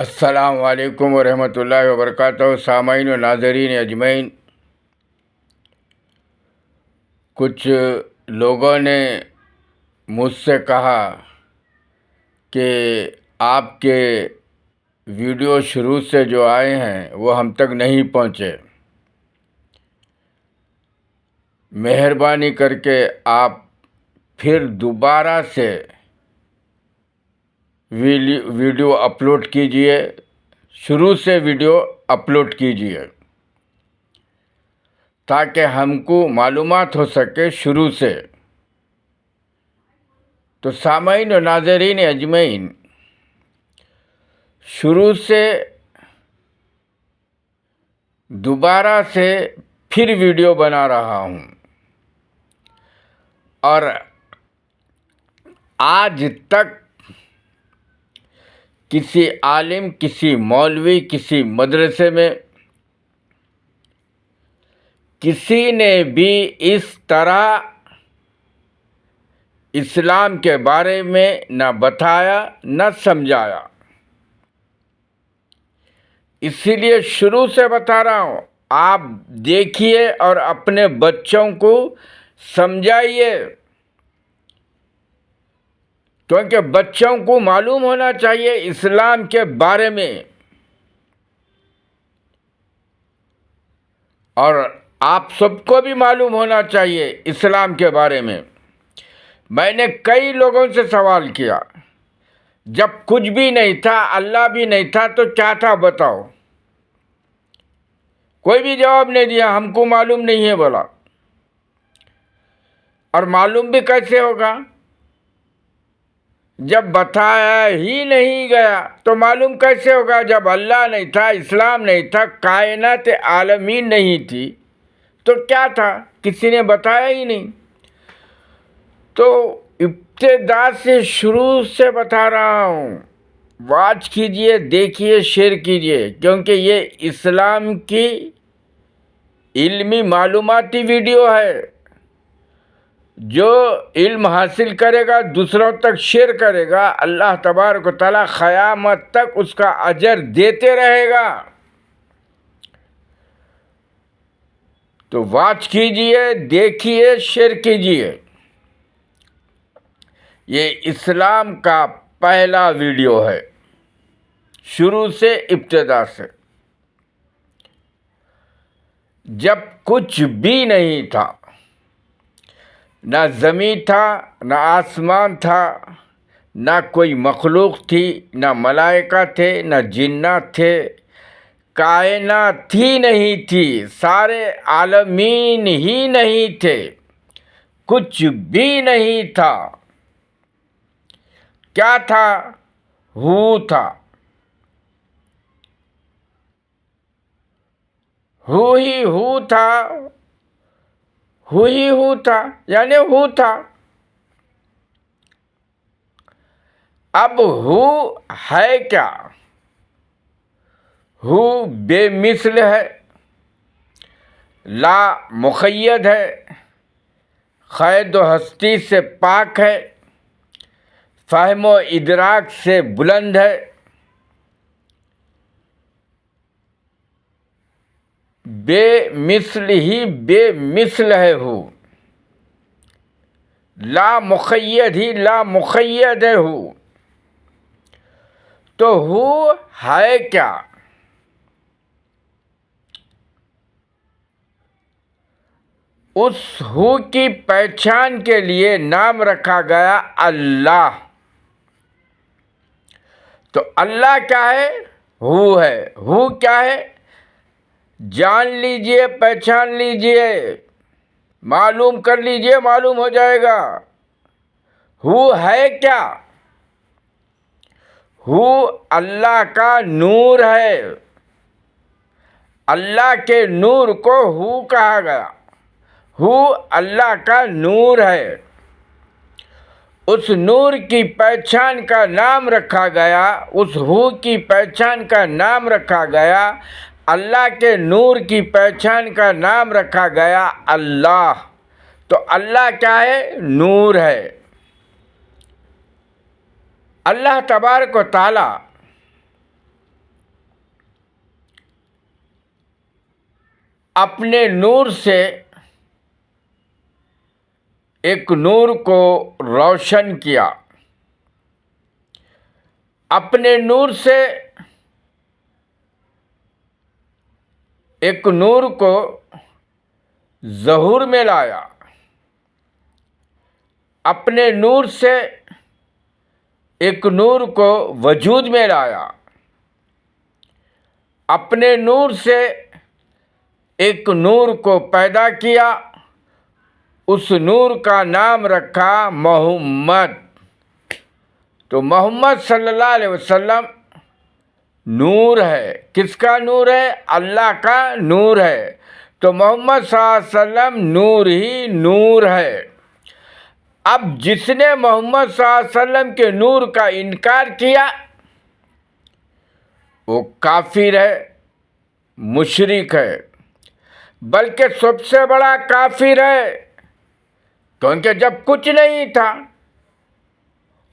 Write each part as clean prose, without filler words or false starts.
السلام علیکم ورحمۃ اللہ وبرکاتہ۔ سامعین و ناظرین اجمعین، کچھ لوگوں نے مجھ سے کہا کہ آپ کے ویڈیو شروع سے جو آئے ہیں وہ ہم تک نہیں پہنچے۔ مہربانی کر کے آپ پھر دوبارہ سے ویڈیو اپلوڈ کیجئے، شروع سے ویڈیو اپلوڈ کیجئے تاکہ ہم کو معلومات ہو سکے شروع سے۔ تو سامعین و ناظرین اجمعین، شروع سے دوبارہ سے پھر ویڈیو بنا رہا ہوں، اور آج تک کسی عالم، کسی مولوی، کسی مدرسے میں کسی نے بھی اس طرح اسلام کے بارے میں نہ بتایا نہ سمجھایا۔ اسی لیے شروع سے بتا رہا ہوں، آپ دیکھیے اور اپنے بچوں کو سمجھائیے، کیونکہ بچوں کو معلوم ہونا چاہیے اسلام کے بارے میں، اور آپ سب کو بھی معلوم ہونا چاہیے اسلام کے بارے میں۔ میں نے کئی لوگوں سے سوال کیا، جب کچھ بھی نہیں تھا، اللہ بھی نہیں تھا، تو کیا تھا بتاؤ؟ کوئی بھی جواب نہیں دیا، ہم کو معلوم نہیں ہے بولا۔ اور معلوم بھی کیسے ہوگا جب بتایا ہی نہیں گیا؟ تو معلوم کیسے ہوگا جب اللہ نہیں تھا، اسلام نہیں تھا، کائنات عالمین نہیں تھی، تو کیا تھا؟ کسی نے بتایا ہی نہیں۔ تو ابتدا سے شروع سے بتا رہا ہوں، واچ کیجئے، دیکھیے، شیئر کیجئے، کیونکہ یہ اسلام کی علمی معلوماتی ویڈیو ہے۔ جو علم حاصل کرے گا، دوسروں تک شیئر کرے گا، اللہ تبارک و تعالی قیامت تک اس کا اجر دیتے رہے گا۔ تو واچ کیجئے، دیکھیے، شیئر کیجئے۔ یہ اسلام کا پہلا ویڈیو ہے، شروع سے، ابتدا سے، جب کچھ بھی نہیں تھا، نہ زمین تھا، نہ آسمان تھا، نہ کوئی مخلوق تھی، نہ ملائکہ تھے، نہ جنات تھے، کائنات ہی نہیں تھی، سارے عالمین ہی نہیں تھے، کچھ بھی نہیں تھا۔ کیا تھا؟ ہو تھا، ہو ہی ہو تھا، ہو ہی ہو تھا، یعنی ہو تھا۔ اب ہو ہے کیا؟ ہو بے مثل ہے، لا مقید ہے، قید و ہستی سے پاک ہے، فہم و ادراک سے بلند ہے، بے مثل ہی بے مثل ہے ہو، لا مقید ہی لا مقید ہے ہو۔ تو ہو ہے کیا؟ اس ہو کی پہچان کے لیے نام رکھا گیا اللہ۔ تو اللہ کیا ہے؟ ہو ہے۔ ہو کیا ہے؟ جان لیجئے، پہچان لیجئے، معلوم کر لیجئے، معلوم ہو جائے گا۔ ہو ہے کیا؟ ہو اللہ کا نور ہے۔ اللہ کے نور کو ہو کہا گیا۔ ہو اللہ کا نور ہے۔ اس نور کی پہچان کا نام رکھا گیا، اس ہو کی پہچان کا نام رکھا گیا، اللہ کے نور کی پہچان کا نام رکھا گیا اللہ۔ تو اللہ کیا ہے؟ نور ہے۔ اللہ تبارک و تعالی اپنے نور سے ایک نور کو روشن کیا، اپنے نور سے ایک نور کو ظہور میں لایا، اپنے نور سے ایک نور کو وجود میں لایا، اپنے نور سے ایک نور کو پیدا کیا، اس نور کا نام رکھا محمد۔ تو محمد صلی اللہ علیہ وسلم نور ہے۔ کس کا نور ہے؟ اللہ کا نور ہے۔ تو محمد صلی اللہ علیہ وسلم نور ہی نور ہے۔ اب جس نے محمد صلی اللہ علیہ وسلم کے نور کا انکار کیا وہ کافر ہے، مشرک ہے، بلکہ سب سے بڑا کافر ہے، کیونکہ جب کچھ نہیں تھا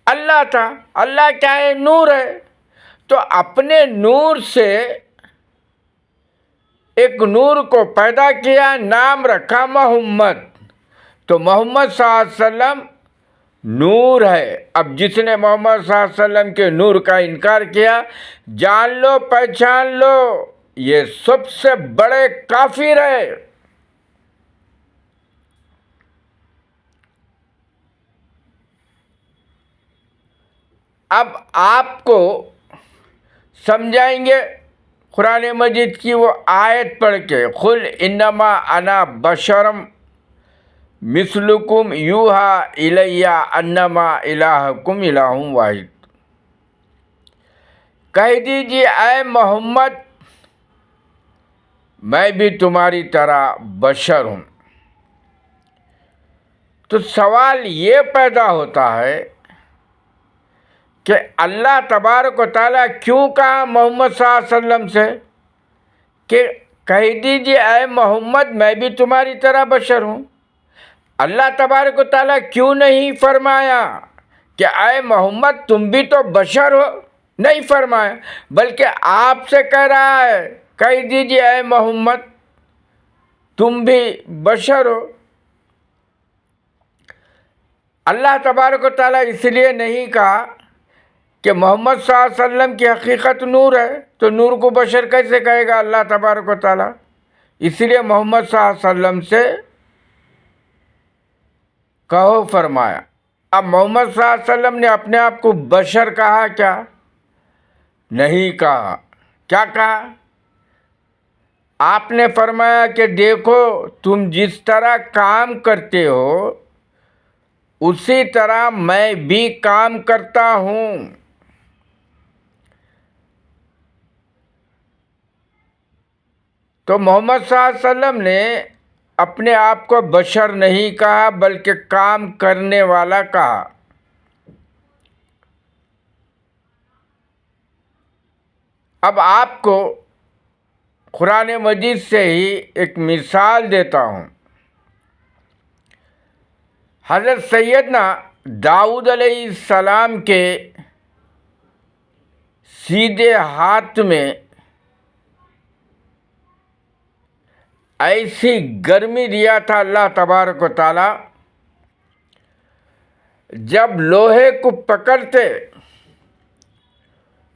اللہ تھا۔ اللہ کیا ہے؟ نور ہے۔ تو اپنے نور سے ایک نور کو پیدا کیا، نام رکھا محمد۔ تو محمد صلی اللہ علیہ وسلم نور ہے۔ اب جس نے محمد صلی اللہ علیہ وسلم کے نور کا انکار کیا، جان لو، پہچان لو، یہ سب سے بڑے کافر ہے۔ اب آپ کو سمجھائیں گے قرآن مجید کی وہ آیت پڑھ کے، قل انما انا بشرم مثلکم یوحا الی انما الہکم الہ واحد۔ کہہ دیجیے اے محمد میں بھی تمہاری طرح بشر ہوں۔ تو سوال یہ پیدا ہوتا ہے کہ اللہ تبارک و تعالیٰ کیوں کہا محمد صلی اللہ علیہ وسلم سے کہ کہہ دیجیے اے محمد میں بھی تمہاری طرح بشر ہوں؟ اللہ تبارک و تعالیٰ کیوں نہیں فرمایا کہ اے محمد تم بھی تو بشر ہو؟ نہیں فرمایا، بلکہ آپ سے کہہ رہا ہے کہہ دیجیے اے محمد تم بھی بشر ہو۔ اللہ تبارک و تعالیٰ اس لیے نہیں کہا کہ محمد صلی اللہ علیہ وسلم کی حقیقت نور ہے، تو نور کو بشر کیسے کہے گا اللہ تبارک و تعالیٰ؟ اس لیے محمد صلی اللہ علیہ وسلم سے کہو فرمایا۔ اب محمد صلی اللہ علیہ وسلم نے اپنے آپ کو بشر کہا کیا؟ نہیں کہا۔ کیا کہا؟ آپ نے فرمایا کہ دیکھو تم جس طرح کام کرتے ہو اسی طرح میں بھی کام کرتا ہوں۔ تو محمد صلی اللہ علیہ وسلم نے اپنے آپ کو بشر نہیں کہا بلکہ کام کرنے والا کہا۔ اب آپ کو قرآن مجید سے ہی ایک مثال دیتا ہوں۔ حضرت سیدنا داؤد علیہ السلام کے سیدھے ہاتھ میں ایسی گرمی دیا تھا اللہ تبارک و تعالیٰ، جب لوہے کو پکڑتے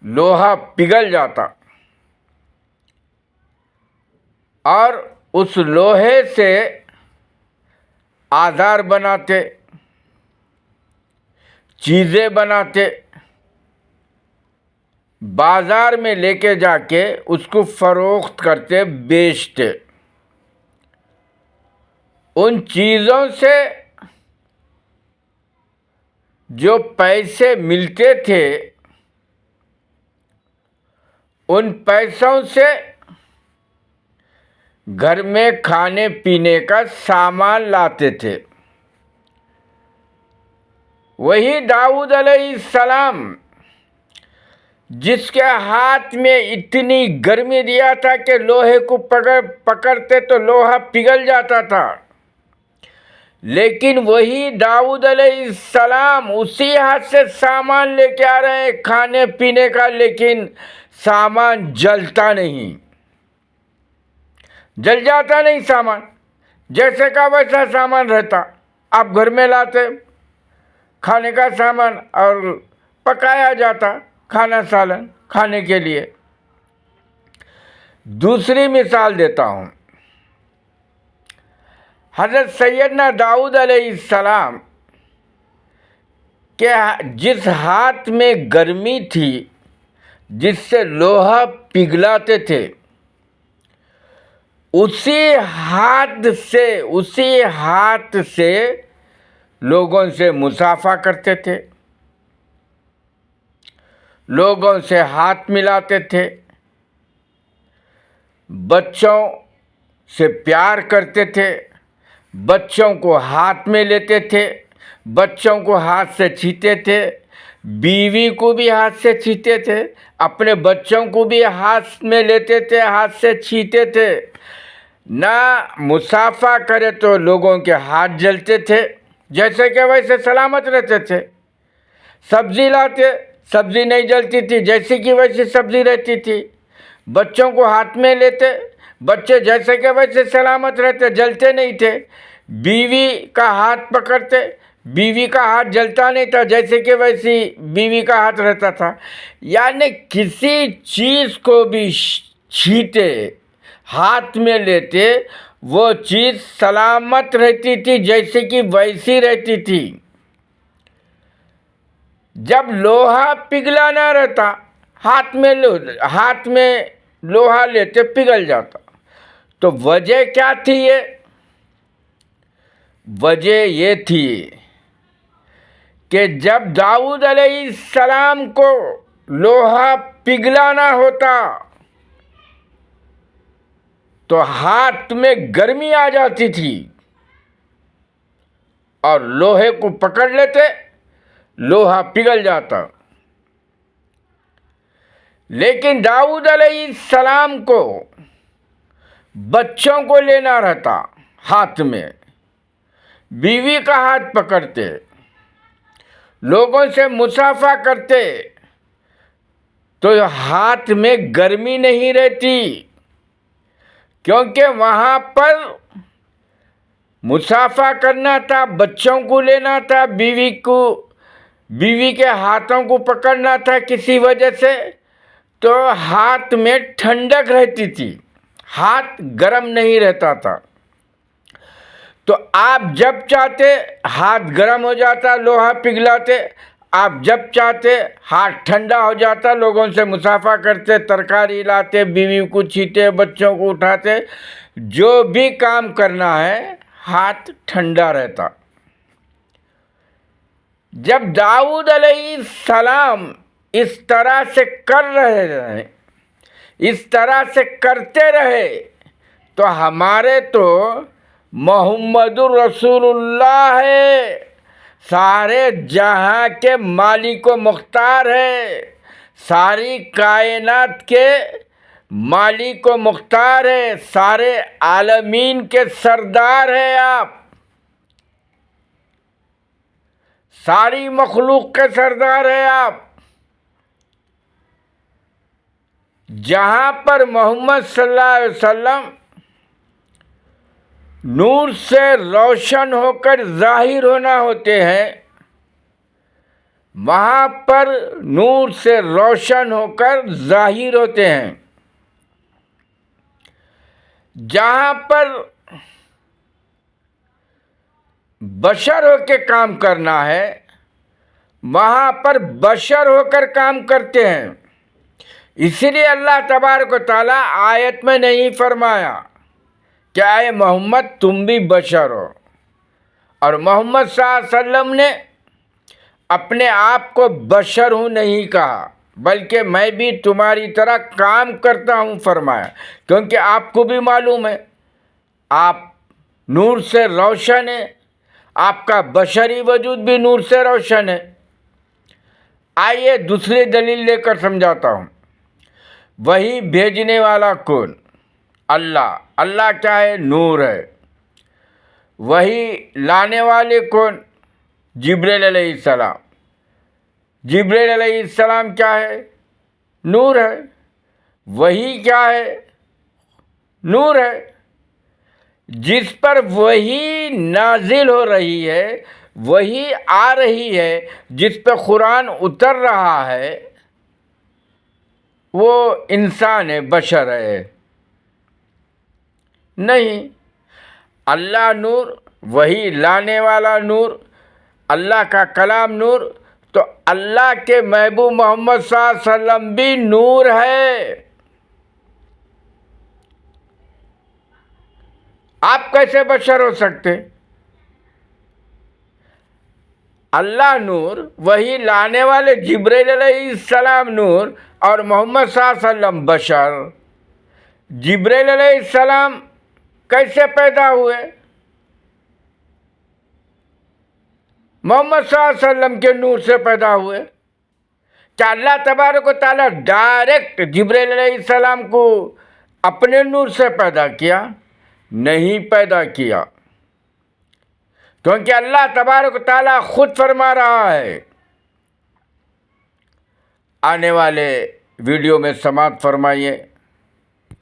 لوہا پگھل جاتا اور اس لوہے سے آزار بناتے، چیزیں بناتے، بازار میں لے کے جا کے اس کو فروخت کرتے، بیچتے۔ ان چیزوں سے جو پیسے ملتے تھے ان پیسوں سے گھر میں کھانے پینے کا سامان لاتے تھے۔ وہی داؤد علیہ السلام جس کے ہاتھ میں اتنی گرمی دیا تھا کہ لوہے کو پکڑتے تو لوہا پگھل جاتا تھا، لیکن وہی داؤد علیہ السلام اسی ہاتھ سے سامان لے کے آ رہے ہیں کھانے پینے کا، لیکن سامان جلتا نہیں، جل جاتا نہیں سامان، جیسے کا ویسا سامان رہتا. آپ گھر میں لاتے کھانے کا سامان اور پکایا جاتا کھانا سالن کھانے کے لیے. دوسری مثال دیتا ہوں. حضرت سیدنا داؤد علیہ السلام کے جس ہاتھ میں گرمی تھی جس سے لوہا پگھلاتے تھے، اسی ہاتھ سے لوگوں سے مصافحہ کرتے تھے، لوگوں سے ہاتھ ملاتے تھے، بچوں سے پیار کرتے تھے، بچوں کو ہاتھ میں لیتے تھے، بچوں کو ہاتھ سے چھیتے تھے، بیوی کو بھی ہاتھ سے چھیتے تھے، اپنے بچوں کو بھی ہاتھ میں لیتے تھے، ہاتھ سے چھیتے تھے. نہ مصافحہ کرے تو لوگوں کے ہاتھ جلتے تھے، جیسے کہ ویسے سلامت رہتے تھے. سبزی لاتے، سبزی نہیں جلتی تھی، جیسی کی ویسی سبزی رہتی تھی. بچوں کو ہاتھ میں لیتے، بچے جیسے کہ ویسے سلامت رہتے، جلتے نہیں تھے. بیوی کا ہاتھ پکڑتے، بیوی کا ہاتھ جلتا نہیں تھا، جیسے کہ ویسی بیوی کا ہاتھ رہتا تھا. یعنی کسی چیز کو بھی چھیتے، ہاتھ میں لیتے، وہ چیز سلامت رہتی تھی، جیسے کہ ویسی رہتی تھی. جب لوہا پگھلا نہ رہتا، ہاتھ میں لوہا لیتے پگھل جاتا. تو وجہ کیا تھی؟ وجہ یہ تھی کہ جب داؤد علیہ السلام کو لوہا پگھلانا ہوتا تو ہاتھ میں گرمی آ جاتی تھی اور لوہے کو پکڑ لیتے، لوہا پگھل جاتا. لیکن داؤد علیہ السلام کو بچوں کو لینا رہتا ہاتھ میں، بیوی کا ہاتھ پکڑتے، لوگوں سے مصافحہ کرتے تو ہاتھ میں گرمی نہیں رہتی، کیونکہ وہاں پر مصافحہ کرنا تھا، بچوں کو لینا تھا، بیوی کے ہاتھوں کو پکڑنا تھا کسی وجہ سے، تو ہاتھ میں ٹھنڈک رہتی تھی، ہاتھ گرم نہیں رہتا تھا. تو آپ جب چاہتے ہاتھ گرم ہو جاتا، لوہا پگھلاتے، آپ جب چاہتے ہاتھ ٹھنڈا ہو جاتا، لوگوں سے مصافحہ کرتے، ترکاری لاتے، بیوی کو چھیتے، بچوں کو اٹھاتے، جو بھی کام کرنا ہے ہاتھ ٹھنڈا رہتا. جب داؤد علیہ السلام اس طرح سے اس طرح سے کرتے رہے تو ہمارے تو محمد الرسول اللہ ہے، سارے جہاں کے مالک و مختار ہے، ساری کائنات کے مالک و مختار ہے، سارے عالمین کے سردار ہیں آپ، ساری مخلوق کے سردار ہیں آپ. جہاں پر محمد صلی اللہ علیہ وسلم نور سے روشن ہو کر ظاہر ہونا ہوتے ہیں، وہاں پر نور سے روشن ہو کر ظاہر ہوتے ہیں. جہاں پر بشر ہو کے کام کرنا ہے، وہاں پر بشر ہو کر کام کرتے ہیں. اسی لیے اللہ تبارک و تعالیٰ آیت میں نہیں فرمایا کہ اے محمد تم بھی بشر ہو، اور محمد صلی اللہ علیہ وسلم نے اپنے آپ کو بشر ہوں نہیں کہا، بلکہ میں بھی تمہاری طرح کام کرتا ہوں فرمایا، کیونکہ آپ کو بھی معلوم ہے آپ نور سے روشن ہیں، آپ کا بشری وجود بھی نور سے روشن ہے. آئیے دوسری دلیل لے کر سمجھاتا ہوں. وہی بھیجنے والا کون؟ اللہ. اللہ کیا ہے؟ نور ہے. وہی لانے والے کون؟ جبریل علیہ السلام. جبریل علیہ السلام کیا ہے؟ نور ہے. وہی کیا ہے؟ نور ہے. جس پر وہی نازل ہو رہی ہے، وہی آ رہی ہے، جس پہ قرآن اتر رہا ہے، وہ انسان ہے، بشر ہے؟ نہیں، اللہ نور، وہی لانے والا نور، اللہ کا کلام نور، تو اللہ کے محبوب محمد صلی اللہ علیہ وسلم بھی نور ہے۔ آپ کیسے بشر ہو سکتے؟ اللہ نور، وہی لانے والے جبرائیل علیہ السلام نور، اور محمد صلی اللہ علیہ وسلم بشر۔ جبرائیل علیہ السلام کیسے پیدا ہوئے؟ محمد صلی اللہ علیہ وسلم کے نور سے پیدا ہوئے۔ کیا اللہ تبارک و تعالیٰ ڈائریکٹ جبرائیل علیہ السلام کو اپنے نور سے پیدا کیا؟ نہیں پیدا کیا، کیونکہ اللہ تبارک و تعالیٰ خود فرما رہا ہے۔ آنے والے ویڈیو میں سماعت فرمائیے۔